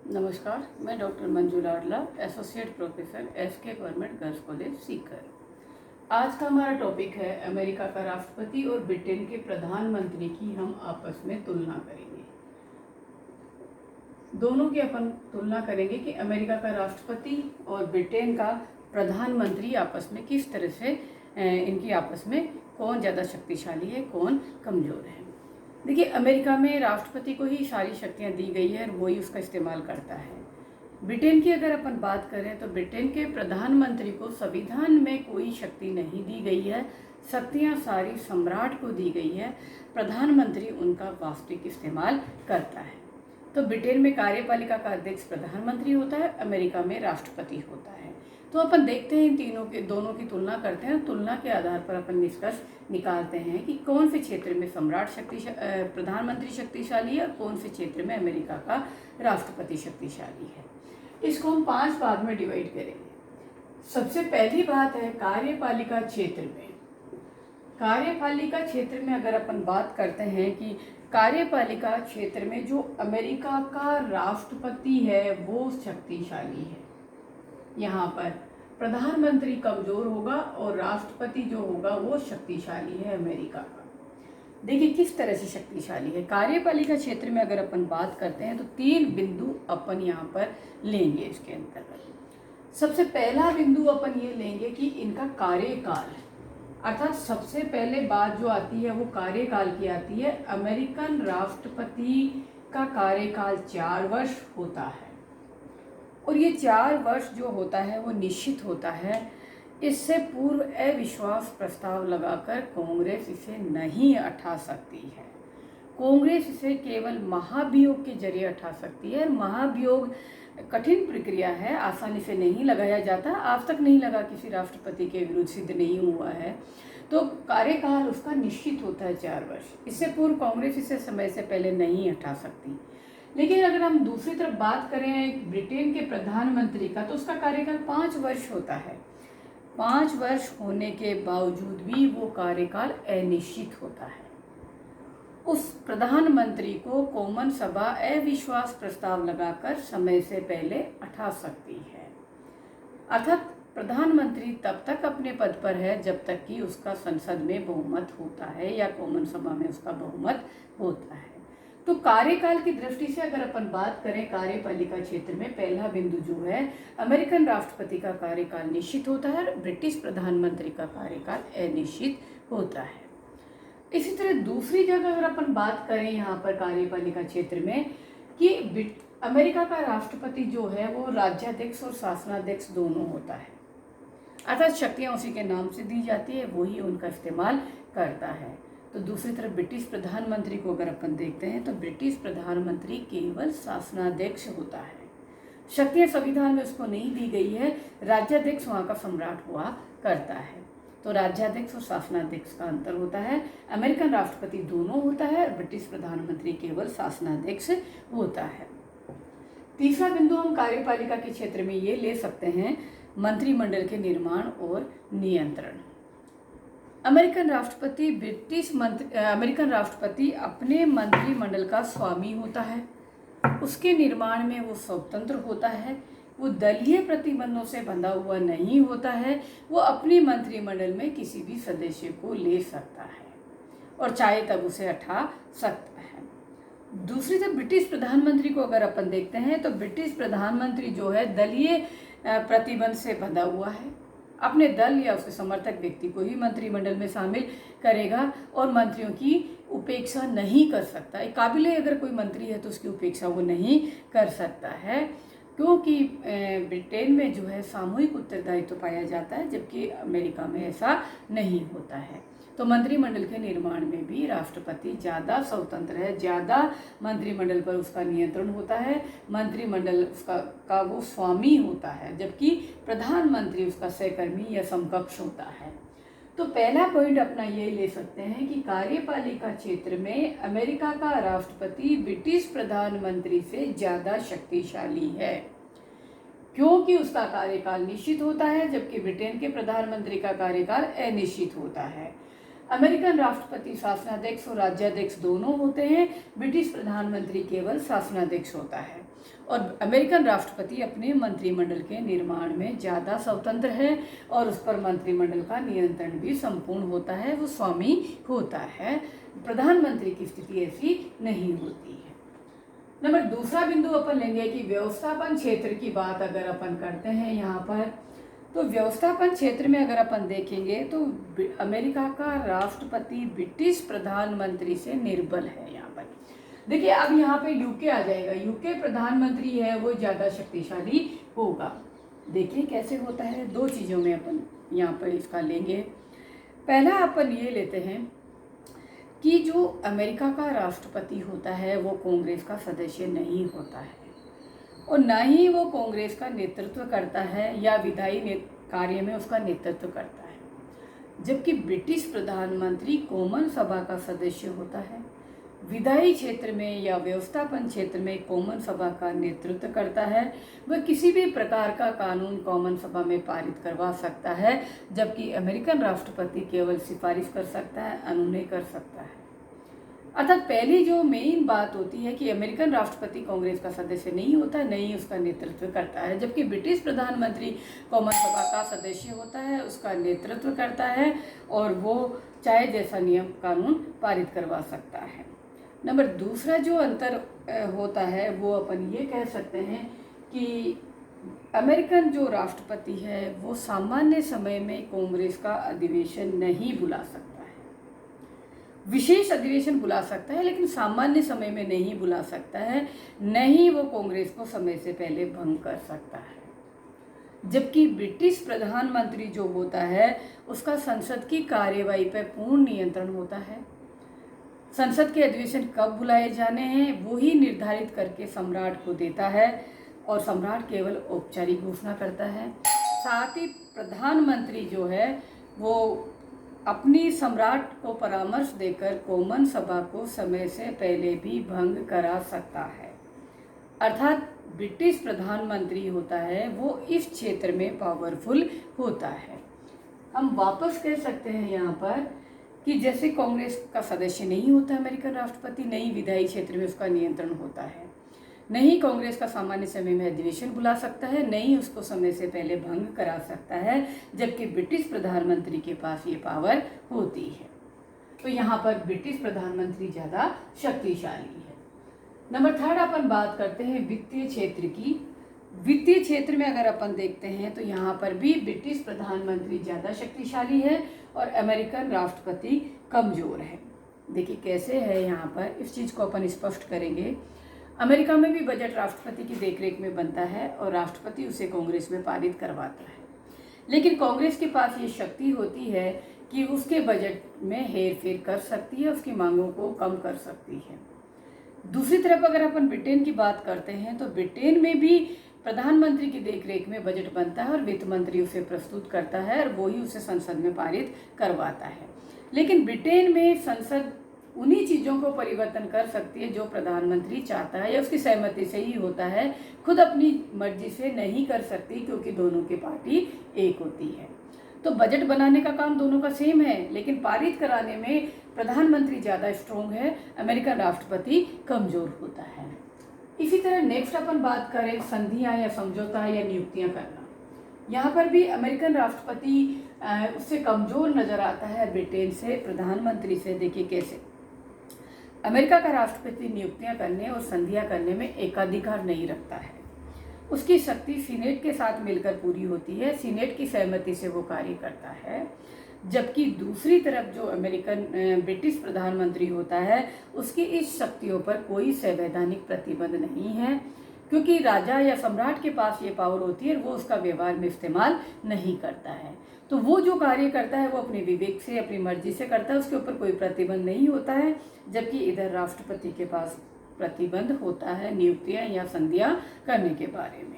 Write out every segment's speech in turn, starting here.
नमस्कार, मैं doctor Manju Ladla, associate professor SK government girls college Sikar. आज का हमारा टॉपिक है अमेरिका का राष्ट्रपति और ब्रिटेन के प्रधानमंत्री की हम आपस में तुलना करेंगे। दोनों की अपन तुलना करेंगे कि अमेरिका का राष्ट्रपति और ब्रिटेन का प्रधानमंत्री आपस में किस तरह से इनकी आपस में कौन ज़्यादा शक्तिशाली है, कौन कमज़ोर है। देखिए, अमेरिका में राष्ट्रपति को ही सारी शक्तियां दी गई है और वही उसका इस्तेमाल करता है। ब्रिटेन की अगर अपन बात करें तो ब्रिटेन के प्रधानमंत्री को संविधान में कोई शक्ति नहीं दी गई है, शक्तियां सारी सम्राट को दी गई है, प्रधानमंत्री उनका वास्तविक इस्तेमाल करता है। तो ब्रिटेन में कार्यपालिका का अध्यक्ष प्रधानमंत्री होता है, अमेरिका में राष्ट्रपति होता है। तो अपन देखते हैं इन दोनों की तुलना करते हैं। तुलना के आधार पर अपन निष्कर्ष निकालते हैं कि कौन से क्षेत्र में प्रधानमंत्री शक्तिशाली है और कौन से क्षेत्र में अमेरिका का राष्ट्रपति शक्तिशाली है। इसको हम 5 भाग में डिवाइड करेंगे। सबसे पहली बात है कार्यपालिका क्षेत्र में। कार्यपालिका क्षेत्र में अगर अपन बात करते हैं कि कार्यपालिका क्षेत्र में जो अमेरिका का राष्ट्रपति है वो शक्तिशाली है। यहाँ पर प्रधानमंत्री कमजोर होगा और राष्ट्रपति जो होगा वो शक्तिशाली है अमेरिका का। देखिए किस तरह से शक्तिशाली है। कार्यपालिका क्षेत्र में अगर अपन बात करते हैं तो 3 बिंदु अपन यहाँ पर लेंगे इसके अंतर्गत। सबसे पहला बिंदु अपन ये लेंगे कि इनका कार्यकाल, अर्थात सबसे पहले बात जो आती है वो कार्यकाल की आती है। अमेरिकन राष्ट्रपति का कार्यकाल 4 वर्ष होता है और ये 4 वर्ष जो होता है वो निश्चित होता है। इससे पूर्व अविश्वास प्रस्ताव लगाकर कांग्रेस इसे नहीं उठा सकती है। कांग्रेस इसे केवल महाभियोग के जरिए उठा सकती है। महाभियोग कठिन प्रक्रिया है, आसानी से नहीं लगाया जाता, आज तक नहीं लगा, किसी राष्ट्रपति के विरुद्ध सिद्ध नहीं हुआ है। तो कार्यकाल उसका निश्चित होता है 4 वर्ष। इससे पूर्व कांग्रेस इसे समय से पहले नहीं हटा सकती। लेकिन अगर हम दूसरी तरफ बात करें ब्रिटेन के प्रधानमंत्री का तो उसका कार्यकाल 5 वर्ष होता है। 5 वर्ष होने के बावजूद भी वो कार्यकाल अनिश्चित होता है। उस प्रधानमंत्री को कॉमन सभा अविश्वास प्रस्ताव लगाकर समय से पहले हटा सकती है। अर्थात प्रधानमंत्री तब तक अपने पद पर है जब तक कि उसका संसद में बहुमत होता है या कॉमन सभा में उसका बहुमत होता है। तो कार्यकाल की दृष्टि से अगर अपन बात करें कार्यपालिका क्षेत्र में, पहला बिंदु जो है अमेरिकन राष्ट्रपति का कार्यकाल निश्चित होता है और ब्रिटिश प्रधानमंत्री का कार्यकाल अनिश्चित होता है। इसी तरह दूसरी जगह अगर अपन बात करें यहाँ पर कार्यपालिका क्षेत्र में कि अमेरिका का राष्ट्रपति जो है वो राज्याध्यक्ष और शासनाध्यक्ष दोनों होता है, अर्थात शक्तियाँ उसी के नाम से दी जाती है, वही उनका इस्तेमाल करता है। तो दूसरी तरफ ब्रिटिश प्रधानमंत्री को अगर अपन देखते हैं तो ब्रिटिश प्रधानमंत्री केवल शासनाध्यक्ष होता है, शक्तियाँ संविधान में उसको नहीं दी गई है। राज्याध्यक्ष वहाँ का सम्राट हुआ करता है। तो राज्याध्यक्ष और शासनाध्यक्ष का अंतर होता है। अमेरिकन राष्ट्रपति दोनों होता है और ब्रिटिश प्रधानमंत्री केवल शासनाध्यक्ष होता है। तीसरा बिंदु हम कार्यपालिका के क्षेत्र में ये ले सकते हैं मंत्रिमंडल के निर्माण और नियंत्रण। अमेरिकन राष्ट्रपति अपने मंत्रिमंडल का स्वामी होता है। उसके निर्माण में वो स्वतंत्र होता है, वो दलीय प्रतिबंधों से बंधा हुआ नहीं होता है। वो अपनी मंत्रिमंडल में किसी भी सदस्य को ले सकता है और चाहे तब उसे हटा सकता है। दूसरी तरफ ब्रिटिश प्रधानमंत्री को अगर अपन देखते हैं तो ब्रिटिश प्रधानमंत्री जो है दलीय प्रतिबंध से बंधा हुआ है, अपने दल या उसके समर्थक व्यक्ति को ही मंत्रिमंडल में शामिल करेगा और मंत्रियों की उपेक्षा नहीं कर सकता। एक काबिल अगर कोई मंत्री है तो उसकी उपेक्षा वो नहीं कर सकता है, क्योंकि ब्रिटेन में जो है सामूहिक उत्तरदायित्व पाया जाता है, जबकि अमेरिका में ऐसा नहीं होता है। तो मंत्रिमंडल के निर्माण में भी राष्ट्रपति ज़्यादा स्वतंत्र है, ज़्यादा मंत्रिमंडल पर उसका नियंत्रण होता है, मंत्रिमंडल का वो स्वामी होता है, जबकि प्रधानमंत्री उसका सहकर्मी या समकक्ष होता है। तो पहला पॉइंट अपना ये ले सकते हैं कि कार्यपालिका क्षेत्र में अमेरिका का राष्ट्रपति ब्रिटिश प्रधानमंत्री से ज़्यादा शक्तिशाली है, क्योंकि उसका कार्यकाल निश्चित होता है, जबकि ब्रिटेन के प्रधानमंत्री का कार्यकाल अनिश्चित होता है। अमेरिकन राष्ट्रपति शासनाध्यक्ष और राज्याध्यक्ष दोनों होते हैं, ब्रिटिश प्रधानमंत्री केवल शासनाध्यक्ष होता है। और अमेरिकन राष्ट्रपति अपने मंत्रिमंडल के निर्माण में ज़्यादा स्वतंत्र है और उस पर मंत्रिमंडल का नियंत्रण भी संपूर्ण होता है, वो स्वामी होता है। प्रधानमंत्री की स्थिति ऐसी नहीं होती है। नंबर दूसरा बिंदु अपन लेंगे कि व्यवस्थापन क्षेत्र की बात अगर अपन करते हैं यहाँ पर, तो व्यवस्थापन क्षेत्र में अगर अपन देखेंगे तो अमेरिका का राष्ट्रपति ब्रिटिश प्रधानमंत्री से निर्बल है। यहाँ पर देखिए, अब यहाँ पे यूके आ जाएगा। यूके प्रधानमंत्री है वो ज़्यादा शक्तिशाली होगा। देखिए कैसे होता है, दो चीज़ों में अपन यहाँ पर इसका लेंगे। पहला अपन ये लेते हैं कि जो अमेरिका का राष्ट्रपति होता है वो कांग्रेस का सदस्य नहीं होता है और ना ही वो कांग्रेस का नेतृत्व करता है या विधायी कार्य में उसका नेतृत्व करता है, जबकि ब्रिटिश प्रधानमंत्री कॉमन सभा का सदस्य होता है। विधायी क्षेत्र में या व्यवस्थापन क्षेत्र में कॉमन सभा का नेतृत्व करता है। वह किसी भी प्रकार का कानून कॉमन सभा में पारित करवा सकता है, जबकि अमेरिकन राष्ट्रपति केवल सिफारिश कर सकता है, अनुनय कर सकता है। अर्थात पहली जो मेन बात होती है कि अमेरिकन राष्ट्रपति कांग्रेस का सदस्य नहीं होता है, नहीं उसका नेतृत्व करता है, जबकि ब्रिटिश प्रधानमंत्री कॉमन सभा का सदस्य होता है, उसका नेतृत्व करता है और वो चाहे जैसा नियम कानून पारित करवा सकता है। नंबर दूसरा जो अंतर होता है वो अपन ये कह सकते हैं कि अमेरिकन जो राष्ट्रपति है वो सामान्य समय में कांग्रेस का अधिवेशन नहीं बुला सकता है। विशेष अधिवेशन बुला सकता है लेकिन सामान्य समय में नहीं बुला सकता है, नहीं वो कांग्रेस को समय से पहले भंग कर सकता है। जबकि ब्रिटिश प्रधानमंत्री जो होता है उसका संसद की कार्यवाही पर पूर्ण नियंत्रण होता है। संसद के अधिवेशन कब बुलाए जाने हैं वो ही निर्धारित करके सम्राट को देता है और सम्राट केवल औपचारिक घोषणा करता है। साथ ही प्रधानमंत्री जो है वो अपनी सम्राट को परामर्श देकर कॉमन सभा को समय से पहले भी भंग करा सकता है। अर्थात ब्रिटिश प्रधानमंत्री होता है वो इस क्षेत्र में पावरफुल होता है। हम वापस कह सकते हैं यहाँ पर कि जैसे कांग्रेस का सदस्य नहीं होता अमेरिकन राष्ट्रपति, नहीं विधायी क्षेत्र में उसका नियंत्रण होता है, नहीं कांग्रेस का सामान्य समय में अधिवेशन बुला सकता है, नहीं उसको समय से पहले भंग करा सकता है, जबकि ब्रिटिश प्रधानमंत्री के पास ये पावर होती है। तो यहाँ पर ब्रिटिश प्रधानमंत्री ज़्यादा शक्तिशाली है। नंबर थर्ड अपन बात करते हैं वित्तीय क्षेत्र की। वित्तीय क्षेत्र में अगर अपन देखते हैं तो यहाँ पर भी ब्रिटिश प्रधानमंत्री ज़्यादा शक्तिशाली है और अमेरिकन राष्ट्रपति कमज़ोर है। देखिए कैसे है, यहाँ पर इस चीज़ को अपन स्पष्ट करेंगे। अमेरिका में भी बजट राष्ट्रपति की देखरेख में बनता है और राष्ट्रपति उसे कांग्रेस में पारित करवाता है, लेकिन कांग्रेस के पास ये शक्ति होती है कि उसके बजट में हेरफेर कर सकती है, उसकी मांगों को कम कर सकती है। दूसरी तरफ अगर अपन ब्रिटेन की बात करते हैं तो ब्रिटेन में भी प्रधानमंत्री की देखरेख में बजट बनता है और वित्त मंत्री उसे प्रस्तुत करता है और वही उसे संसद में पारित करवाता है। लेकिन ब्रिटेन में संसद उन्हीं चीज़ों को परिवर्तन कर सकती है जो प्रधानमंत्री चाहता है या उसकी सहमति से ही होता है, खुद अपनी मर्जी से नहीं कर सकती क्योंकि दोनों की पार्टी एक होती है। तो बजट बनाने का काम दोनों का सेम है, लेकिन पारित कराने में प्रधानमंत्री ज़्यादा स्ट्रोंग है, अमेरिकन राष्ट्रपति कमज़ोर होता है। इसी तरह नेक्स्ट अपन बात करें संधियां या समझौता या नियुक्तियां करना। यहाँ पर भी अमेरिकन राष्ट्रपति उससे कमज़ोर नज़र आता है ब्रिटेन से, प्रधानमंत्री से। देखिए कैसे, अमेरिका का राष्ट्रपति नियुक्तियां करने और संधियां करने में एकाधिकार नहीं रखता है। उसकी शक्ति सीनेट के साथ मिलकर पूरी होती है, सीनेट की सहमति से वो कार्य करता है। जबकि दूसरी तरफ जो ब्रिटिश प्रधानमंत्री होता है उसकी इस शक्तियों पर कोई संवैधानिक प्रतिबंध नहीं है, क्योंकि राजा या सम्राट के पास ये पावर होती है, वो उसका व्यवहार में इस्तेमाल नहीं करता है। तो वो जो कार्य करता है वो अपने विवेक से, अपनी मर्जी से करता है, उसके ऊपर कोई प्रतिबंध नहीं होता है। जबकि इधर राष्ट्रपति के पास प्रतिबंध होता है नियुक्तियां या संधियां करने के बारे में।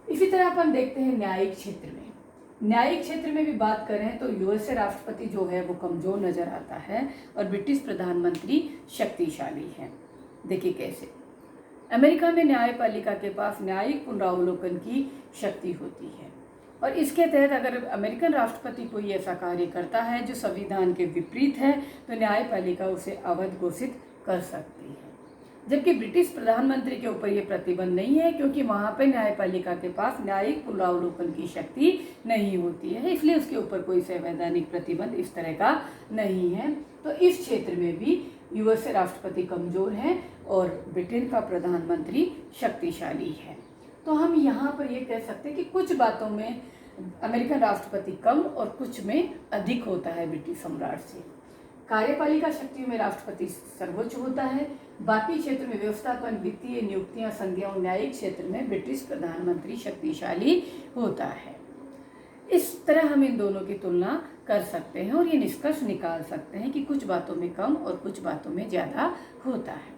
इसी तरह अपन देखते हैं न्यायिक क्षेत्र में। न्यायिक क्षेत्र में भी बात करें तो यूएसए राष्ट्रपति जो है वो कमज़ोर नज़र आता है और ब्रिटिश प्रधानमंत्री शक्तिशाली है। देखिए कैसे, अमेरिका में न्यायपालिका के पास न्यायिक पुनरावलोकन की शक्ति होती है और इसके तहत अगर अमेरिकन राष्ट्रपति कोई ऐसा कार्य करता है जो संविधान के विपरीत है तो न्यायपालिका उसे अवैध घोषित कर सकती है। जबकि ब्रिटिश प्रधानमंत्री के ऊपर ये प्रतिबंध नहीं है, क्योंकि वहाँ पे न्यायपालिका के पास न्यायिक पुनरावलोकन की शक्ति नहीं होती है, इसलिए उसके ऊपर कोई संवैधानिक प्रतिबंध इस तरह का नहीं है। तो इस क्षेत्र में भी यूएस से राष्ट्रपति कमजोर है और ब्रिटेन का प्रधानमंत्री शक्तिशाली है। तो हम यहाँ पर ये कह सकते हैं कि कुछ बातों में अमेरिकन राष्ट्रपति कम और कुछ में अधिक होता है ब्रिटिश सम्राट से। कार्यपालिका शक्तियों में राष्ट्रपति सर्वोच्च होता है, बाकी क्षेत्र में व्यवस्थापन, वित्तीय, नियुक्तियां, संज्ञाओं, न्यायिक क्षेत्र में ब्रिटिश प्रधानमंत्री शक्तिशाली होता है। इस तरह हम इन दोनों की तुलना कर सकते हैं और ये निष्कर्ष निकाल सकते हैं कि कुछ बातों में कम और कुछ बातों में ज़्यादा होता है।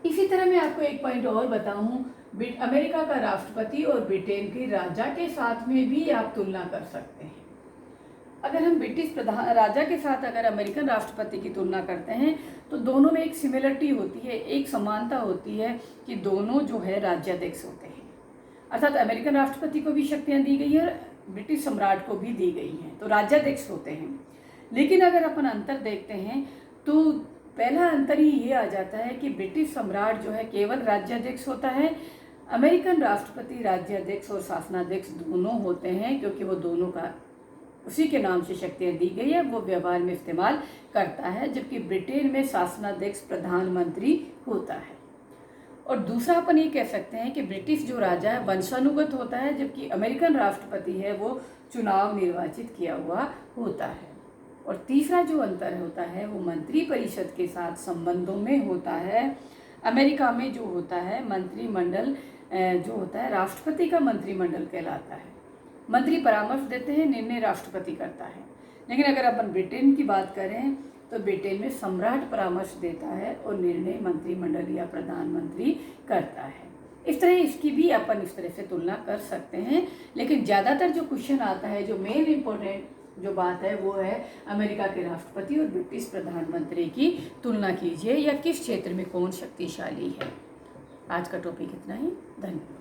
इसी तरह मैं आपको एक पॉइंट और बताऊं, अमेरिका का राष्ट्रपति और ब्रिटेन के राजा के साथ में भी आप तुलना कर सकते हैं। अगर हम ब्रिटिश राजा के साथ अगर अमेरिकन राष्ट्रपति की तुलना करते हैं तो दोनों में एक सिमिलरिटी होती है, एक समानता होती है कि दोनों जो है राज्याध्यक्ष होते हैं, अर्थात अमेरिकन राष्ट्रपति को भी शक्तियाँ दी गई है और ब्रिटिश सम्राट को भी दी गई हैं, तो राज्याध्यक्ष होते हैं। लेकिन अगर अपन अंतर देखते हैं तो पहला अंतर ही ये आ जाता है कि ब्रिटिश सम्राट जो है केवल राज्याध्यक्ष होता है, अमेरिकन राष्ट्रपति राज्याध्यक्ष और शासनाध्यक्ष दोनों होते हैं, क्योंकि वो दोनों का उसी के नाम से शक्तियाँ दी गई है, वो व्यवहार में इस्तेमाल करता है। जबकि ब्रिटेन में शासनाध्यक्ष प्रधानमंत्री होता है। और दूसरा अपन ये कह सकते हैं कि ब्रिटिश जो राजा है वंशानुगत होता है, जबकि अमेरिकन राष्ट्रपति है वो चुनाव निर्वाचित किया हुआ होता है। और तीसरा जो अंतर होता है वो मंत्री परिषद के साथ संबंधों में होता है। अमेरिका में जो होता है मंत्रिमंडल जो होता है राष्ट्रपति का मंत्रिमंडल कहलाता है, मंत्री परामर्श देते हैं, निर्णय राष्ट्रपति करता है। लेकिन अगर अपन ब्रिटेन की बात करें तो ब्रिटेन में सम्राट परामर्श देता है और निर्णय मंत्रिमंडल या प्रधानमंत्री करता है। इस तरह इसकी भी अपन इस तरह से तुलना कर सकते हैं। लेकिन ज़्यादातर जो क्वेश्चन आता है, जो मेन इम्पोर्टेंट जो बात है वो है अमेरिका के राष्ट्रपति और ब्रिटिश प्रधानमंत्री की तुलना कीजिए या किस क्षेत्र में कौन शक्तिशाली है। आज का टॉपिक इतना ही, धन्यवाद।